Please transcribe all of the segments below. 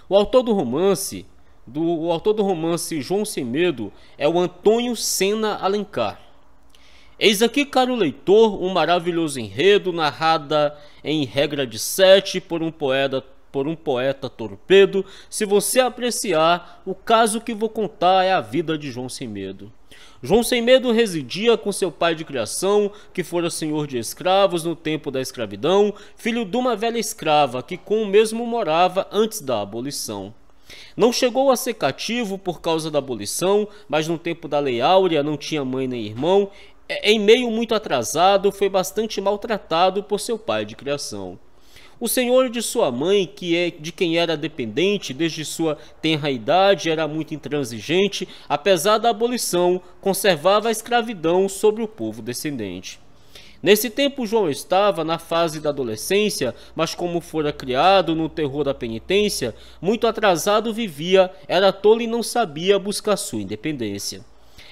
O autor do romance João Sem Medo é o Antônio Sena Alencar. Eis aqui, caro leitor, um maravilhoso enredo narrada em regra de 7 por um poeta torpedo. Se você apreciar, o caso que vou contar é a vida de João Sem Medo. João Sem Medo residia com seu pai de criação, que fora senhor de escravos no tempo da escravidão, filho de uma velha escrava, que com o mesmo morava antes da abolição. Não chegou a ser cativo por causa da abolição, mas no tempo da Lei Áurea não tinha mãe nem irmão. Em meio muito atrasado, foi bastante maltratado por seu pai de criação. O senhor de sua mãe, de quem era dependente desde sua tenra idade, era muito intransigente, apesar da abolição, conservava a escravidão sobre o povo descendente. Nesse tempo João estava na fase da adolescência, mas como fora criado no terror da penitência, muito atrasado vivia, era tolo e não sabia buscar sua independência.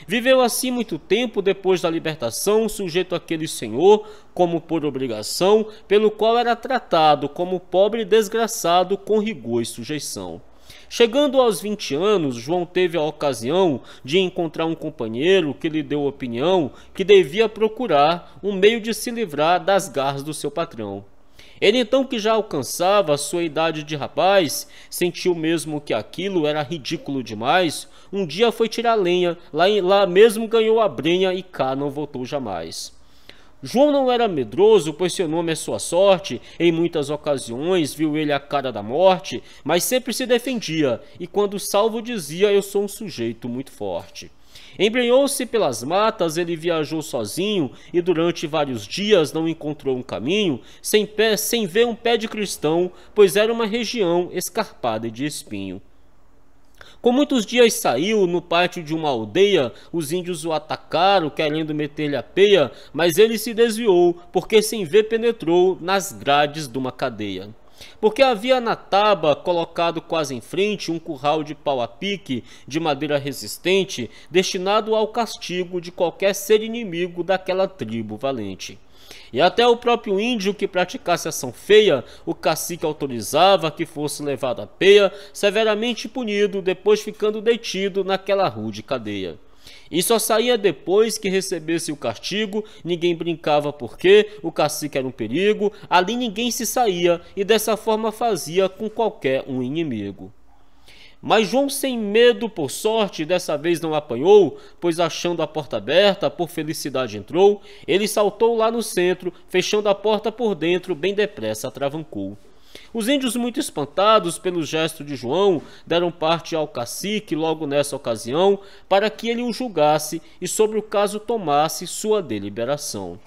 Viveu assim muito tempo depois da libertação, sujeito àquele senhor, como por obrigação, pelo qual era tratado como pobre e desgraçado com rigor e sujeição. Chegando aos 20 anos, João teve a ocasião de encontrar um companheiro que lhe deu opinião que devia procurar um meio de se livrar das garras do seu patrão. Ele então, que já alcançava a sua idade de rapaz, sentiu mesmo que aquilo era ridículo demais. Um dia foi tirar lenha, lá mesmo ganhou a brenha e cá não voltou jamais. João não era medroso, pois seu nome é sua sorte. Em muitas ocasiões viu ele a cara da morte, mas sempre se defendia, e quando salvo dizia: eu sou um sujeito muito forte. Embrenhou-se pelas matas, ele viajou sozinho e durante vários dias não encontrou um caminho, sem ver um pé de cristão, pois era uma região escarpada de espinho. Com muitos dias saiu, no pátio de uma aldeia, os índios o atacaram, querendo meter-lhe a peia, mas ele se desviou, porque sem ver penetrou nas grades de uma cadeia. Porque havia na taba, colocado quase em frente, um curral de pau a pique, de madeira resistente, destinado ao castigo de qualquer ser inimigo daquela tribo valente. E até o próprio índio que praticasse ação feia, o cacique autorizava que fosse levado à peia, severamente punido, depois ficando detido naquela rude cadeia. E só saía depois que recebesse o castigo, ninguém brincava porque o cacique era um perigo, ali ninguém se saía e dessa forma fazia com qualquer um inimigo. Mas João Sem Medo, por sorte, dessa vez não apanhou, pois achando a porta aberta, por felicidade entrou, ele saltou lá no centro, fechando a porta por dentro, bem depressa atravancou. Os índios, muito espantados pelo gesto de João, deram parte ao cacique logo nessa ocasião, para que ele o julgasse e sobre o caso tomasse sua deliberação.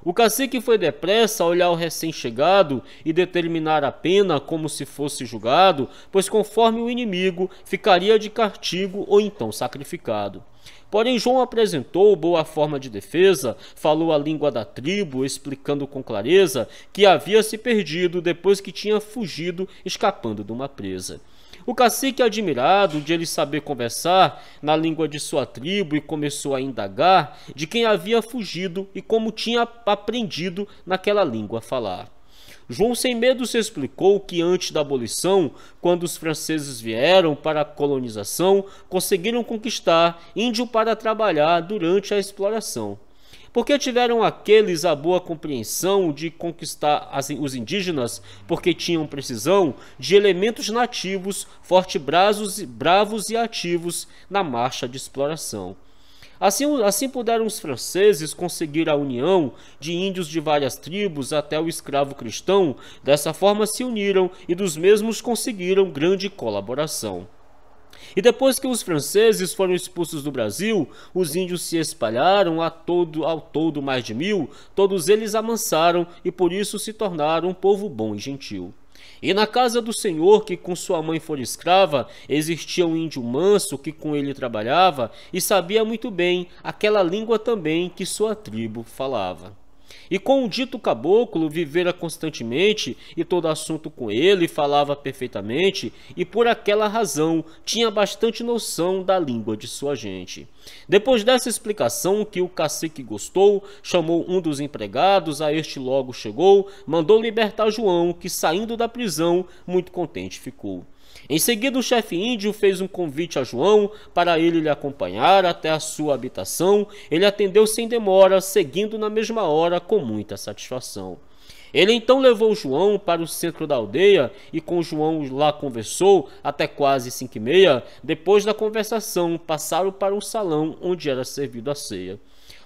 O cacique foi depressa olhar o recém-chegado e determinar a pena como se fosse julgado, pois conforme o inimigo ficaria de castigo ou então sacrificado. Porém João apresentou boa forma de defesa, falou a língua da tribo, explicando com clareza que havia se perdido depois que tinha fugido escapando de uma presa. O cacique, admirado de ele saber conversar na língua de sua tribo, e começou a indagar de quem havia fugido e como tinha aprendido naquela língua a falar. João Sem Medo se explicou que antes da abolição, quando os franceses vieram para a colonização, conseguiram conquistar índio para trabalhar durante a exploração. Porque tiveram aqueles a boa compreensão de conquistar os indígenas, porque tinham precisão de elementos nativos, bravos e ativos na marcha de exploração. Assim puderam os franceses conseguir a união de índios de várias tribos até o escravo cristão. Dessa forma se uniram e dos mesmos conseguiram grande colaboração. E depois que os franceses foram expulsos do Brasil, os índios se espalharam ao todo mais de 1000, todos eles amansaram e por isso se tornaram um povo bom e gentil. E na casa do senhor, que com sua mãe fora escrava, existia um índio manso que com ele trabalhava e sabia muito bem aquela língua também que sua tribo falava. E com o dito caboclo vivera constantemente, e todo assunto com ele falava perfeitamente, e por aquela razão tinha bastante noção da língua de sua gente. Depois dessa explicação, que o cacique gostou, chamou um dos empregados, a este logo chegou, mandou libertar João, que saindo da prisão, muito contente ficou. Em seguida, o chefe índio fez um convite a João para ele lhe acompanhar até a sua habitação. Ele atendeu sem demora, seguindo na mesma hora com muita satisfação. Ele então levou João para o centro da aldeia e com João lá conversou até quase 5h30. Depois da conversação, passaram para o salão onde era servido a ceia.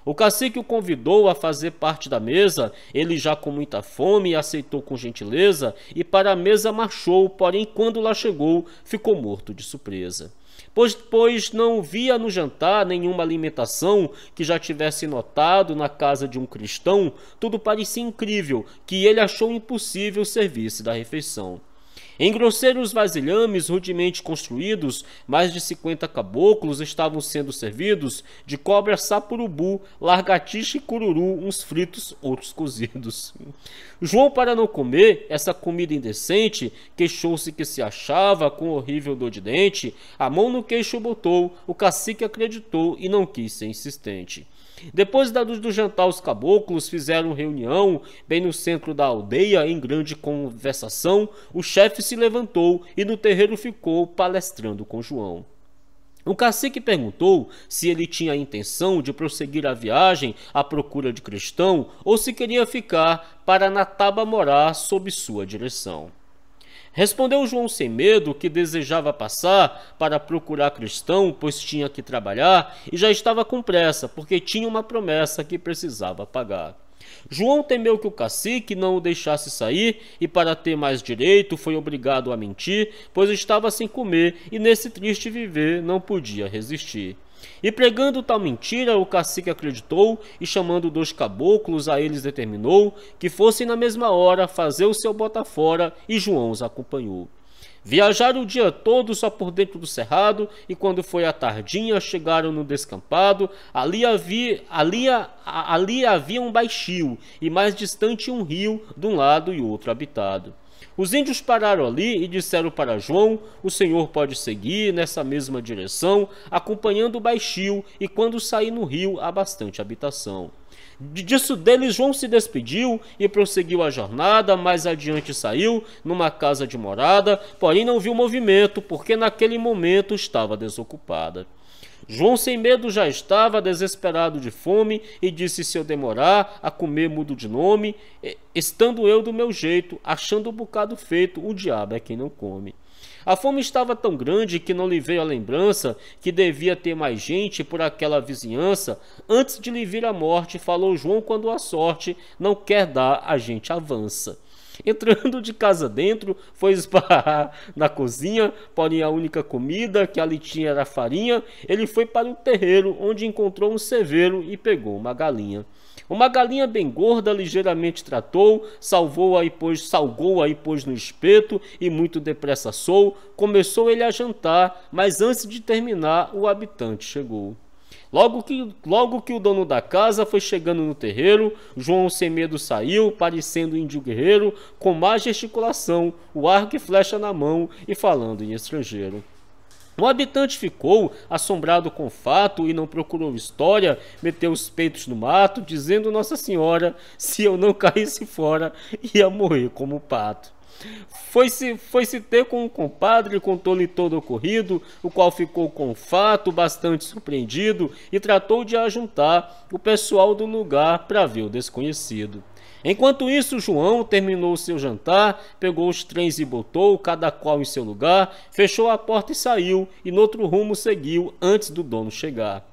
O cacique o convidou a fazer parte da mesa, ele já com muita fome aceitou com gentileza e para a mesa marchou, porém quando lá chegou ficou morto de surpresa. Pois não via no jantar nenhuma alimentação que já tivesse notado na casa de um cristão, tudo parecia incrível, que ele achou impossível servir-se da refeição. Em grosseiros vasilhames rudemente construídos, mais de 50 caboclos estavam sendo servidos de cobra sapurubu, largatixa e cururu, uns fritos, outros cozidos. João, para não comer essa comida indecente, queixou-se que se achava com horrível dor de dente, a mão no queixo botou, o cacique acreditou e não quis ser insistente. Depois do jantar, os caboclos fizeram reunião bem no centro da aldeia em grande conversação. O chefe se levantou e no terreiro ficou palestrando com João. O cacique perguntou se ele tinha a intenção de prosseguir a viagem à procura de cristão ou se queria ficar para na taba morar sob sua direção. Respondeu João sem medo que desejava passar para procurar cristão, pois tinha que trabalhar e já estava com pressa, porque tinha uma promessa que precisava pagar. João temeu que o cacique não o deixasse sair e para ter mais direito foi obrigado a mentir, pois estava sem comer e nesse triste viver não podia resistir. E pregando tal mentira, o cacique acreditou e chamando 2 caboclos a eles determinou que fossem na mesma hora fazer o seu bota fora e João os acompanhou. Viajaram o dia todo só por dentro do cerrado e quando foi à tardinha chegaram no descampado. Ali havia um baixio e mais distante um rio de um lado e outro habitado. Os índios pararam ali e disseram para João: o senhor pode seguir nessa mesma direção, acompanhando o baixio, e quando sair no rio há bastante habitação. Disso deles João se despediu e prosseguiu a jornada. Mais adiante saiu numa casa de morada, porém não viu movimento, porque naquele momento estava desocupada. João sem medo já estava desesperado de fome e disse: se eu demorar a comer mudo de nome, estando eu do meu jeito, achando o bocado feito, o diabo é quem não come. A fome estava tão grande que não lhe veio a lembrança que devia ter mais gente por aquela vizinhança. Antes de lhe vir a morte, falou João, quando a sorte não quer dar, a gente avança. Entrando de casa dentro, foi esbarrar na cozinha, porém a única comida que ali tinha era farinha. Ele foi para o terreiro, onde encontrou um ceveiro e pegou uma galinha. Uma galinha bem gorda, ligeiramente tratou, salgou-a e pôs no espeto e muito depressa assou. Começou ele a jantar, mas antes de terminar, o habitante chegou. Logo que o dono da casa foi chegando no terreiro, João sem medo saiu, parecendo índio guerreiro, com má gesticulação, o arco e flecha na mão e falando em estrangeiro. O habitante ficou assombrado com o fato e não procurou história, meteu os peitos no mato, dizendo: Nossa Senhora, se eu não caísse fora, ia morrer como pato. Foi-se ter com um compadre, contou-lhe todo o ocorrido, o qual ficou com o fato bastante surpreendido e tratou de ajuntar o pessoal do lugar para ver o desconhecido. Enquanto isso, João terminou seu jantar, pegou os trens e botou, cada qual em seu lugar, fechou a porta e saiu, e noutro rumo seguiu antes do dono chegar.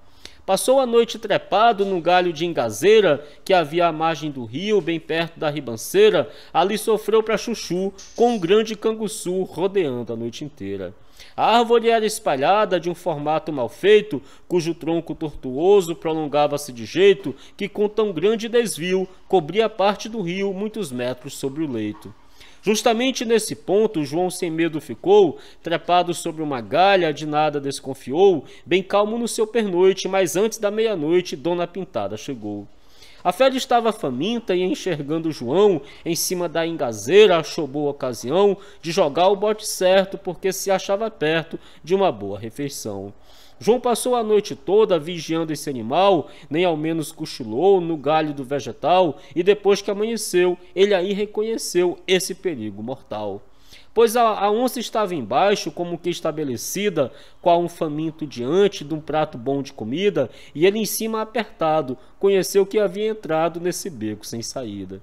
Passou a noite trepado num galho de engazeira que havia à margem do rio, bem perto da ribanceira. Ali sofreu para chuchu com um grande canguçu rodeando a noite inteira. A árvore era espalhada de um formato mal feito, cujo tronco tortuoso prolongava-se de jeito que com tão grande desvio cobria parte do rio muitos metros sobre o leito. Justamente nesse ponto, João sem medo ficou, trepado sobre uma galha, de nada desconfiou, bem calmo no seu pernoite, mas antes da meia-noite, Dona Pintada chegou. A fera estava faminta e, enxergando João em cima da engazeira, achou boa ocasião de jogar o bote certo, porque se achava perto de uma boa refeição. João passou a noite toda vigiando esse animal, nem ao menos cochilou no galho do vegetal, e depois que amanheceu, ele aí reconheceu esse perigo mortal. Pois a onça estava embaixo, como que estabelecida, qual um faminto diante de um prato bom de comida, e ele em cima apertado, conheceu que havia entrado nesse beco sem saída.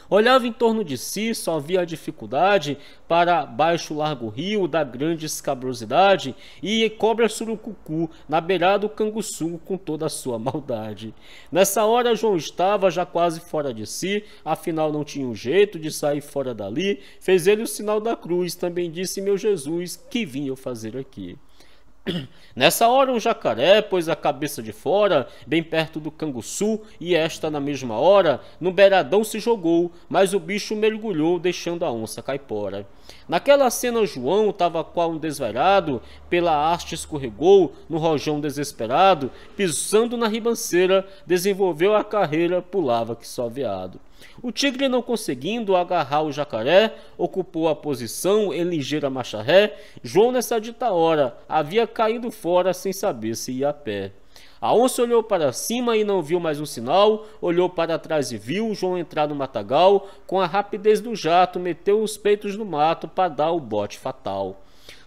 Olhava em torno de si, só via a dificuldade para baixo o largo rio da grande escabrosidade e cobra surucucu na beirada do canguçu com toda a sua maldade. Nessa hora João estava já quase fora de si, afinal não tinha um jeito de sair fora dali, fez ele o sinal da cruz, também disse: meu Jesus, que vim eu fazer aqui? Nessa hora um jacaré pôs a cabeça de fora, bem perto do canguçu, e esta na mesma hora no beiradão se jogou, mas o bicho mergulhou, deixando a onça caipora. Naquela cena João estava qual um desvairado, pela haste escorregou, no rojão desesperado, pisando na ribanceira, desenvolveu a carreira, pulava que só veado. O tigre, não conseguindo agarrar o jacaré, ocupou a posição em ligeira marcha ré. João, nessa dita hora, havia caído fora sem saber se ia a pé. A onça olhou para cima e não viu mais um sinal, olhou para trás e viu João entrar no matagal. Com a rapidez do jato, meteu os peitos no mato para dar o bote fatal.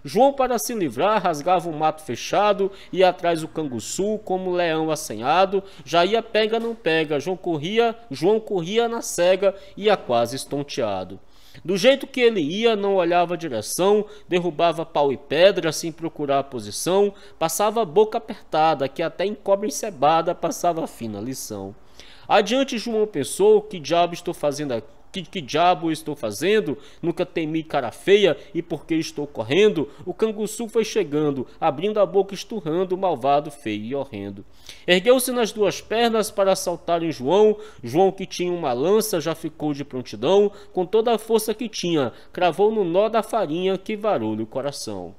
João, para se livrar, rasgava o mato fechado, ia atrás do canguçu como leão assanhado, já ia pega não pega, João corria na cega, ia quase estonteado. Do jeito que ele ia, não olhava a direção, derrubava pau e pedra sem procurar a posição, passava a boca apertada, que até em cobra encebada passava a fina lição. Adiante João pensou: que diabo estou fazendo aqui? Que diabo estou fazendo? Nunca temi cara feia, e porque estou correndo? O canguçu foi chegando, abrindo a boca, esturrando, malvado, feio e horrendo. Ergueu-se nas duas pernas para saltar em João. João, que tinha uma lança, já ficou de prontidão, com toda a força que tinha, cravou no nó da farinha que varou-lhe o coração.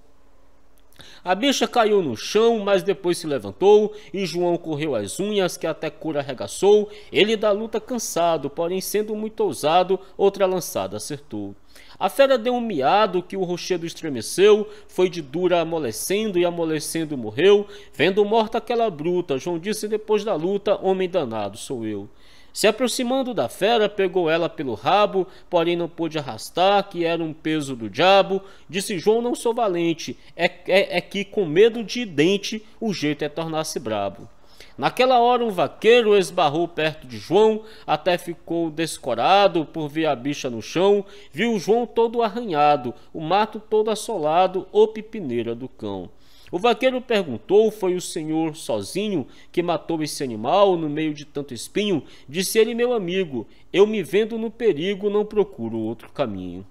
A bicha caiu no chão, mas depois se levantou, e João correu as unhas, que até cura arregaçou. Ele da luta cansado, porém sendo muito ousado, outra lançada acertou. A fera deu um miado que o rochedo estremeceu, foi de dura amolecendo e amolecendo morreu. Vendo morta aquela bruta, João disse depois da luta: homem danado sou eu. Se aproximando da fera, pegou ela pelo rabo, porém não pôde arrastar, que era um peso do diabo. Disse João: não sou valente, é que com medo de dente o jeito é tornar-se brabo. Naquela hora um vaqueiro esbarrou perto de João, até ficou descorado por ver a bicha no chão. Viu João todo arranhado, o mato todo assolado, ô pipineira do cão. O vaqueiro perguntou: foi o senhor sozinho que matou esse animal no meio de tanto espinho? Disse ele: meu amigo, eu me vendo no perigo, não procuro outro caminho.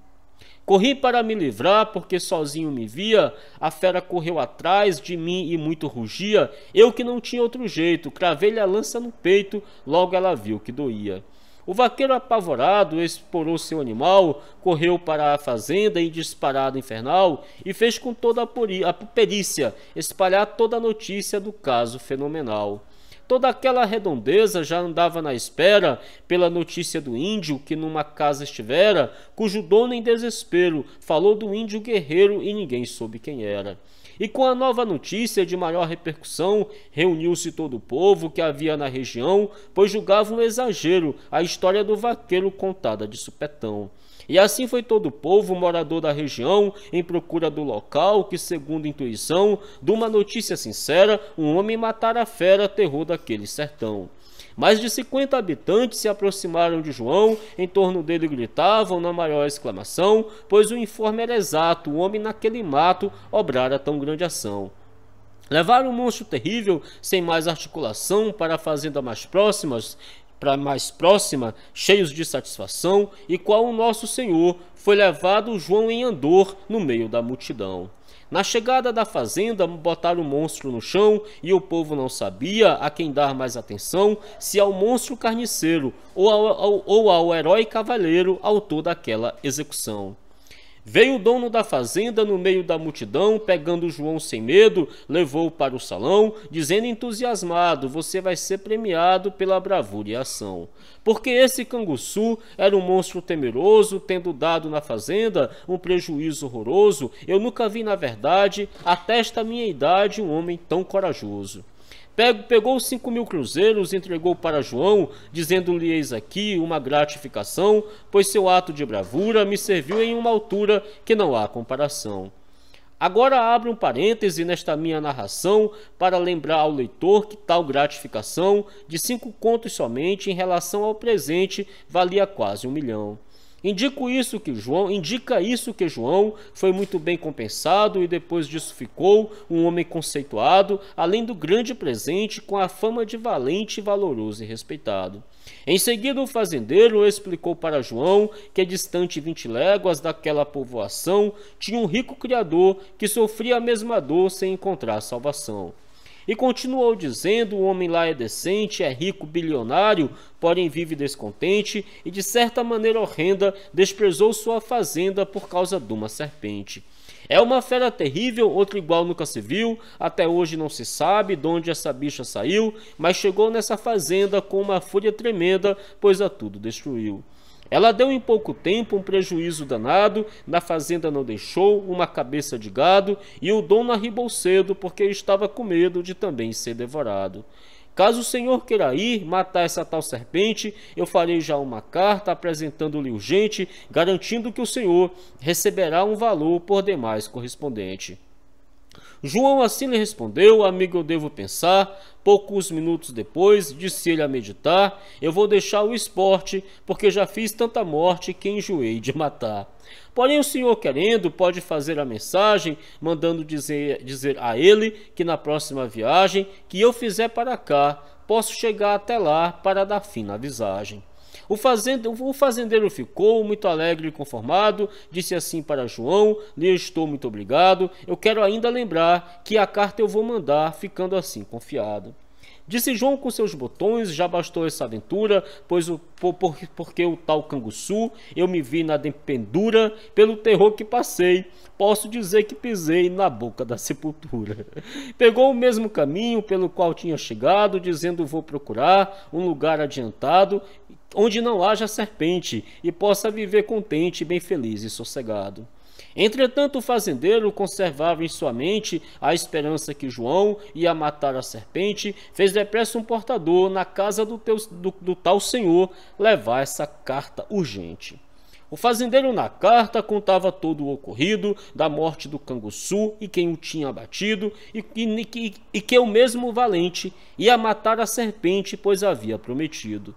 Corri para me livrar, porque sozinho me via. A fera correu atrás de mim e muito rugia. Eu, que não tinha outro jeito, cravei-lhe a lança no peito, logo ela viu que doía. O vaqueiro, apavorado, explorou seu animal, correu para a fazenda em disparada infernal e fez com toda a perícia espalhar toda a notícia do caso fenomenal. Toda aquela redondeza já andava na espera pela notícia do índio que numa casa estivera, cujo dono em desespero falou do índio guerreiro e ninguém soube quem era. E com a nova notícia de maior repercussão, reuniu-se todo o povo que havia na região, pois julgava um exagero a história do vaqueiro contada de supetão. E assim foi todo o povo, morador da região, em procura do local que, segundo intuição de uma notícia sincera, um homem matara a fera, terror daquele sertão. Mais de 50 habitantes se aproximaram de João, em torno dele gritavam na maior exclamação, pois o informe era exato: o homem naquele mato obrara tão grande ação. Levaram um monstro terrível, sem mais articulação, para a fazenda mais próxima, cheios de satisfação, e qual o nosso Senhor foi levado João em andor no meio da multidão. Na chegada da fazenda, botaram o monstro no chão, e o povo não sabia a quem dar mais atenção, se ao monstro carniceiro ou ao herói cavaleiro, autor daquela execução. Veio o dono da fazenda no meio da multidão, pegando João sem medo, levou-o para o salão, dizendo entusiasmado: você vai ser premiado pela bravura e ação. Porque esse canguçu era um monstro temeroso, tendo dado na fazenda um prejuízo horroroso. Eu nunca vi, na verdade, até esta minha idade, um homem tão corajoso. Pegou os 5.000 cruzeiros e entregou para João, dizendo-lhe: eis aqui uma gratificação, pois seu ato de bravura me serviu em uma altura que não há comparação. Agora abro um parêntese nesta minha narração para lembrar ao leitor que tal gratificação de 5 contos somente em relação ao presente valia quase 1 milhão. Indica isso que João foi muito bem compensado e depois disso ficou um homem conceituado, além do grande presente, com a fama de valente, valoroso e respeitado. Em seguida, o fazendeiro explicou para João que, distante 20 léguas daquela povoação, tinha um rico criador que sofria a mesma dor sem encontrar salvação. E continuou dizendo: o homem lá é decente, é rico, bilionário, porém vive descontente e de certa maneira horrenda desprezou sua fazenda por causa de uma serpente. É uma fera terrível, outra igual nunca se viu, até hoje não se sabe de onde essa bicha saiu, mas chegou nessa fazenda com uma fúria tremenda, pois a tudo destruiu. Ela deu em pouco tempo um prejuízo danado, na fazenda não deixou uma cabeça de gado, e o dono arribou cedo, porque estava com medo de também ser devorado. Caso o senhor queira ir matar essa tal serpente, eu farei já uma carta apresentando-lhe urgente, garantindo que o senhor receberá um valor por demais correspondente. João assim lhe respondeu: amigo, eu devo pensar. Poucos minutos depois, disse ele a meditar: eu vou deixar o esporte, porque já fiz tanta morte que enjoei de matar. Porém, o senhor querendo, pode fazer a mensagem, mandando dizer a ele que na próxima viagem que eu fizer para cá, posso chegar até lá para dar fim na visagem. O fazendeiro ficou muito alegre e conformado, disse assim para João: lhe estou muito obrigado, eu quero ainda lembrar que a carta eu vou mandar, ficando assim confiado. Disse João com seus botões: já bastou essa aventura, porque o tal canguçu eu me vi na dependura, pelo terror que passei, posso dizer que pisei na boca da sepultura. Pegou o mesmo caminho pelo qual tinha chegado, dizendo: vou procurar um lugar adiantado, onde não haja serpente, e possa viver contente, bem feliz e sossegado. Entretanto, o fazendeiro conservava em sua mente a esperança que João ia matar a serpente, fez depressa um portador na casa do tal senhor levar essa carta urgente. O fazendeiro na carta contava todo o ocorrido, da morte do canguçu e quem o tinha abatido, e que o mesmo valente ia matar a serpente, pois havia prometido.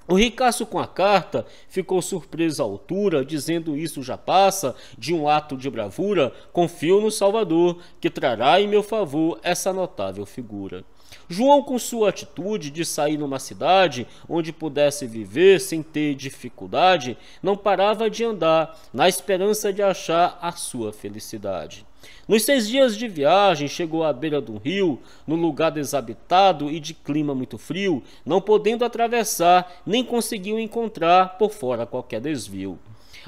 O ricaço com a carta ficou surpreso à altura, dizendo: isso já passa de um ato de bravura, confio no Salvador, que trará em meu favor essa notável figura. João, com sua atitude de sair numa cidade onde pudesse viver sem ter dificuldade, não parava de andar, na esperança de achar a sua felicidade. Nos 6 dias de viagem, chegou à beira de um rio, num lugar desabitado e de clima muito frio, não podendo atravessar, nem conseguiu encontrar por fora qualquer desvio.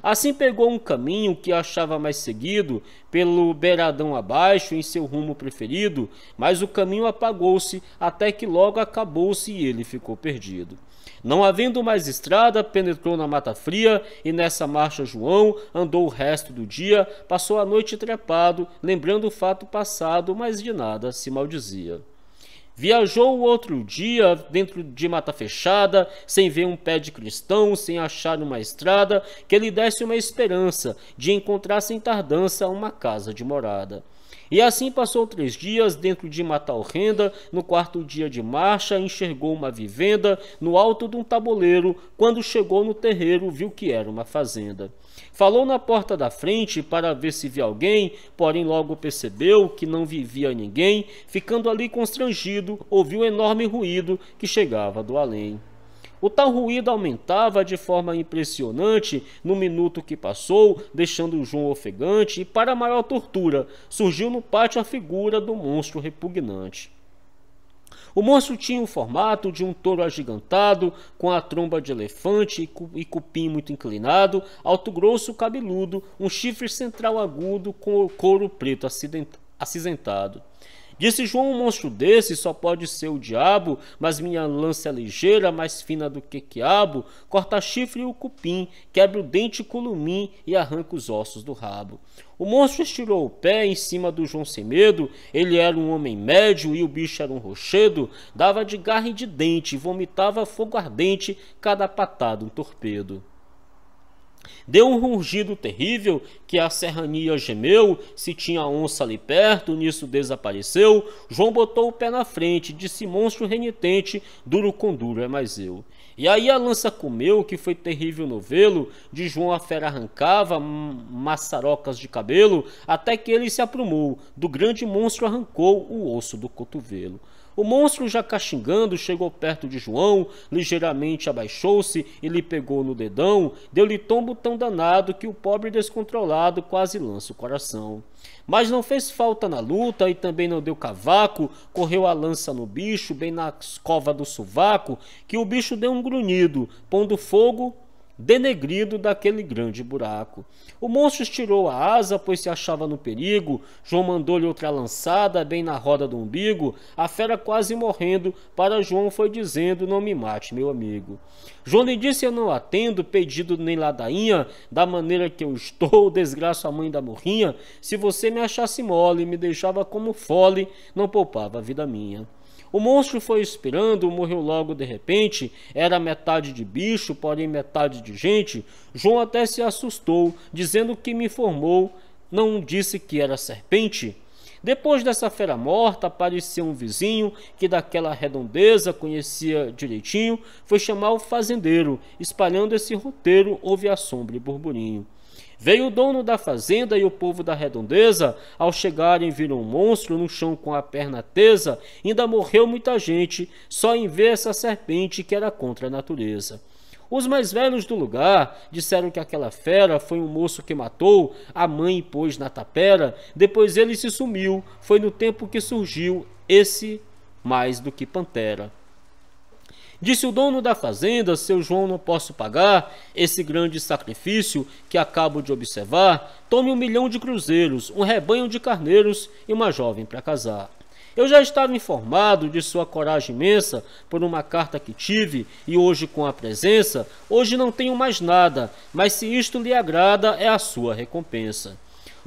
Assim pegou um caminho que achava mais seguido, pelo beiradão abaixo, em seu rumo preferido, mas o caminho apagou-se, até que logo acabou-se e ele ficou perdido. Não havendo mais estrada, penetrou na mata fria, e nessa marcha João andou o resto do dia, passou a noite trepado, lembrando o fato passado, mas de nada se maldizia. Viajou o outro dia dentro de mata fechada, sem ver um pé de cristão, sem achar uma estrada que lhe desse uma esperança de encontrar sem tardança uma casa de morada. E assim passou 3 dias dentro de mata horrenda. No 4º dia de marcha enxergou uma vivenda no alto de um tabuleiro. Quando chegou no terreiro, viu que era uma fazenda. Falou na porta da frente para ver se via alguém, porém logo percebeu que não vivia ninguém. Ficando ali constrangido, ouviu enorme ruído que chegava do além. O tal ruído aumentava de forma impressionante no minuto que passou, deixando João ofegante, e para maior tortura, surgiu no pátio a figura do monstro repugnante. O monstro tinha o formato de um touro agigantado, com a tromba de elefante e cupim muito inclinado, alto grosso cabeludo, um chifre central agudo com couro preto acinzentado. Disse João: um monstro desse só pode ser o diabo, mas minha lança é ligeira, mais fina do que quiabo, corta chifre e o cupim, quebra o dente com o lumim e arranca os ossos do rabo. O monstro estirou o pé em cima do João sem medo. Ele era um homem médio e o bicho era um rochedo, dava de garra e de dente, vomitava fogo ardente, cada patada um torpedo. Deu um rugido terrível que a serrania gemeu. Se tinha onça ali perto, nisso desapareceu. João botou o pé na frente, disse: monstro renitente, duro com duro é mais eu. E aí a lança comeu, que foi terrível novelo. De João a fera arrancava maçarocas de cabelo, até que ele se aprumou. Do grande monstro arrancou o osso do cotovelo. O monstro, já caxingando, chegou perto de João, ligeiramente abaixou-se e lhe pegou no dedão, deu-lhe tombo tão danado que o pobre descontrolado quase lança o coração. Mas não fez falta na luta e também não deu cavaco, correu a lança no bicho, bem na cova do sovaco, que o bicho deu um grunhido, pondo fogo denegrido daquele grande buraco. O monstro estirou a asa, pois se achava no perigo. João mandou-lhe outra lançada, bem na roda do umbigo. A fera quase morrendo, para João foi dizendo: não me mate, meu amigo. João lhe disse: eu não atendo pedido nem ladainha, da maneira que eu estou, desgraço a mãe da morrinha. Se você me achasse mole, me deixava como fole, não poupava a vida minha. O monstro foi expirando, morreu logo de repente. Era metade de bicho, porém metade de gente. João até se assustou, dizendo que me informou, não disse que era serpente. Depois dessa fera morta, apareceu um vizinho que daquela redondeza conhecia direitinho. Foi chamar o fazendeiro. Espalhando esse roteiro, houve assombro e burburinho. Veio o dono da fazenda e o povo da redondeza. Ao chegarem viram um monstro no chão com a perna tesa. Ainda morreu muita gente só em ver essa serpente que era contra a natureza. Os mais velhos do lugar disseram que aquela fera foi um moço que matou a mãe e pôs na tapera. Depois ele se sumiu, foi no tempo que surgiu esse mais do que pantera. Disse o dono da fazenda: seu João, não posso pagar esse grande sacrifício que acabo de observar. Tome 1 milhão de cruzeiros, um rebanho de carneiros e uma jovem para casar. Eu já estava informado de sua coragem imensa por uma carta que tive, e hoje com a presença, hoje não tenho mais nada, mas se isto lhe agrada é a sua recompensa.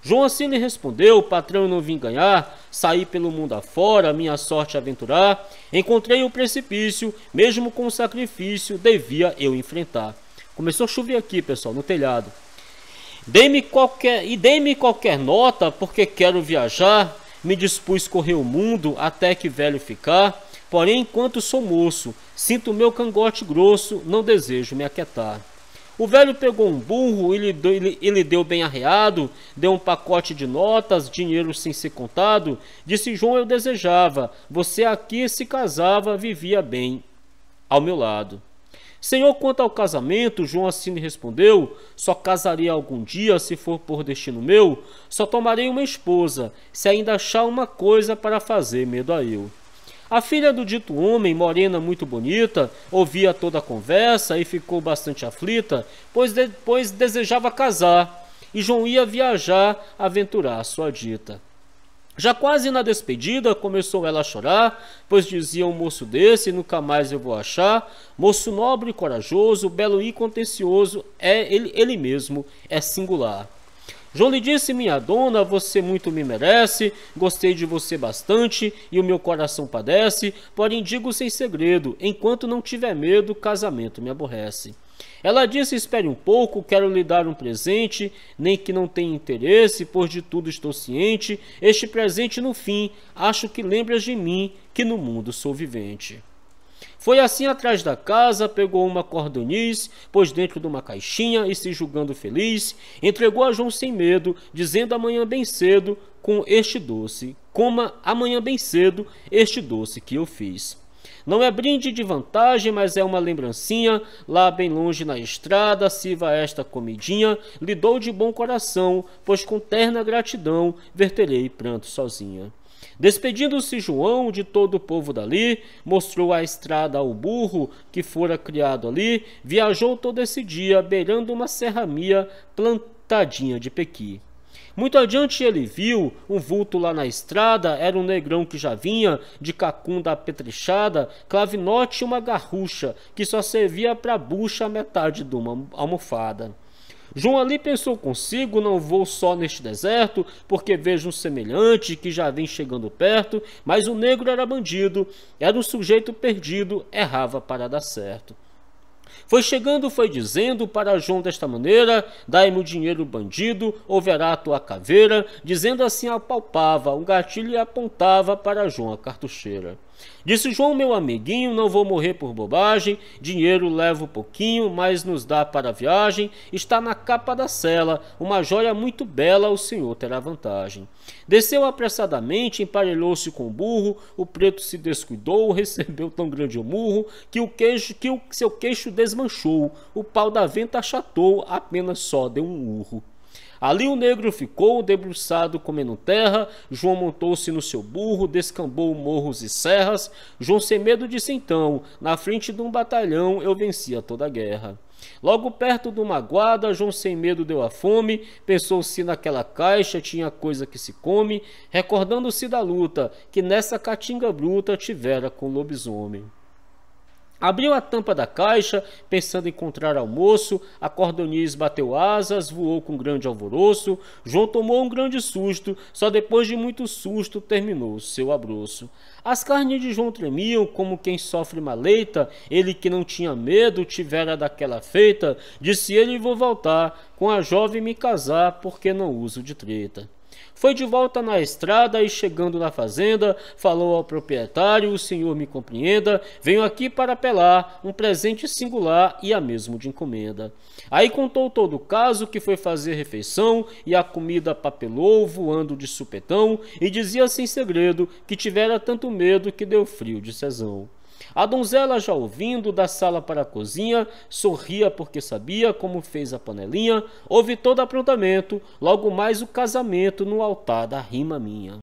João assim lhe respondeu: patrão, eu não vim ganhar, saí pelo mundo afora, minha sorte aventurar, encontrei o precipício, mesmo com o sacrifício, devia eu enfrentar. Começou a chover aqui, pessoal, no telhado. Dei-me qualquer nota, porque quero viajar, me dispus correr o mundo, até que velho ficar, porém enquanto sou moço, sinto meu cangote grosso, não desejo me aquietar. O velho pegou um burro e lhe deu bem arreado, deu um pacote de notas, dinheiro sem ser contado. Disse João: eu desejava, você aqui se casava, vivia bem ao meu lado. Senhor, quanto ao casamento, João assim lhe respondeu: só casaria algum dia, se for por destino meu. Só tomarei uma esposa, se ainda achar uma coisa para fazer medo a eu. A filha do dito homem, morena muito bonita, ouvia toda a conversa e ficou bastante aflita, pois desejava casar, e João ia viajar, aventurar sua dita. Já quase na despedida, começou ela a chorar, pois dizia: um moço desse nunca mais eu vou achar. Moço nobre e corajoso, belo e contencioso, é ele mesmo, é singular. João lhe disse: minha dona, você muito me merece, gostei de você bastante e o meu coração padece, porém digo sem segredo, enquanto não tiver medo, casamento me aborrece. Ela disse: espere um pouco, quero lhe dar um presente, nem que não tenha interesse, pois de tudo estou ciente, este presente no fim, acho que lembras de mim, que no mundo sou vivente. Foi assim atrás da casa, pegou uma cordoniz, pôs dentro de uma caixinha e, se julgando feliz, entregou a João sem medo, dizendo: amanhã bem cedo, com este doce, coma amanhã bem cedo este doce que eu fiz. Não é brinde de vantagem, mas é uma lembrancinha, lá bem longe na estrada, sirva esta comidinha, lhe dou de bom coração, pois com terna gratidão verterei pranto sozinha. Despedindo-se João de todo o povo dali, mostrou a estrada ao burro que fora criado ali, viajou todo esse dia, beirando uma serramia plantadinha de pequi. Muito adiante ele viu um vulto lá na estrada, era um negrão que já vinha de cacunda apetrechada, clavinote e uma garrucha, que só servia para bucha a metade de uma almofada. João ali pensou consigo, não vou só neste deserto, porque vejo um semelhante que já vem chegando perto, mas o negro era bandido, era um sujeito perdido, errava para dar certo. Foi chegando, foi dizendo para João desta maneira: dai-me o dinheiro, bandido, ou verá a tua caveira. Dizendo assim apalpava um gatilho e apontava para João a cartucheira. Disse João: meu amiguinho, não vou morrer por bobagem, dinheiro levo pouquinho, mas nos dá para a viagem, está na capa da cela, uma joia muito bela, o senhor terá vantagem. Desceu apressadamente, emparelhou-se com o burro, o preto se descuidou, recebeu tão grande o murro, que o seu queixo desmanchou, o pau da venta achatou, apenas só deu um urro. Ali o negro ficou debruçado comendo terra. João montou-se no seu burro, descambou morros e serras. João sem medo disse então: na frente de um batalhão eu vencia toda a guerra. Logo perto de uma guarda, João sem medo deu a fome, pensou se naquela caixa tinha coisa que se come, recordando-se da luta que nessa caatinga bruta tivera com o lobisomem. Abriu a tampa da caixa, pensando em encontrar almoço, a cordoniz bateu asas, voou com grande alvoroço. João tomou um grande susto, só depois de muito susto terminou seu abroço. As carnes de João tremiam como quem sofre maleita, ele que não tinha medo tivera daquela feita, disse ele: vou voltar, com a jovem me casar, porque não uso de treta. Foi de volta na estrada e chegando na fazenda, falou ao proprietário: o senhor me compreenda, venho aqui para apelar, um presente singular e a mesmo de encomenda. Aí contou todo o caso, que foi fazer refeição e a comida papelou, voando de supetão, e dizia sem segredo que tivera tanto medo que deu frio de sezão. A donzela, já ouvindo, da sala para a cozinha, sorria porque sabia como fez a panelinha, houve todo aprontamento, logo mais o casamento no altar da rima minha.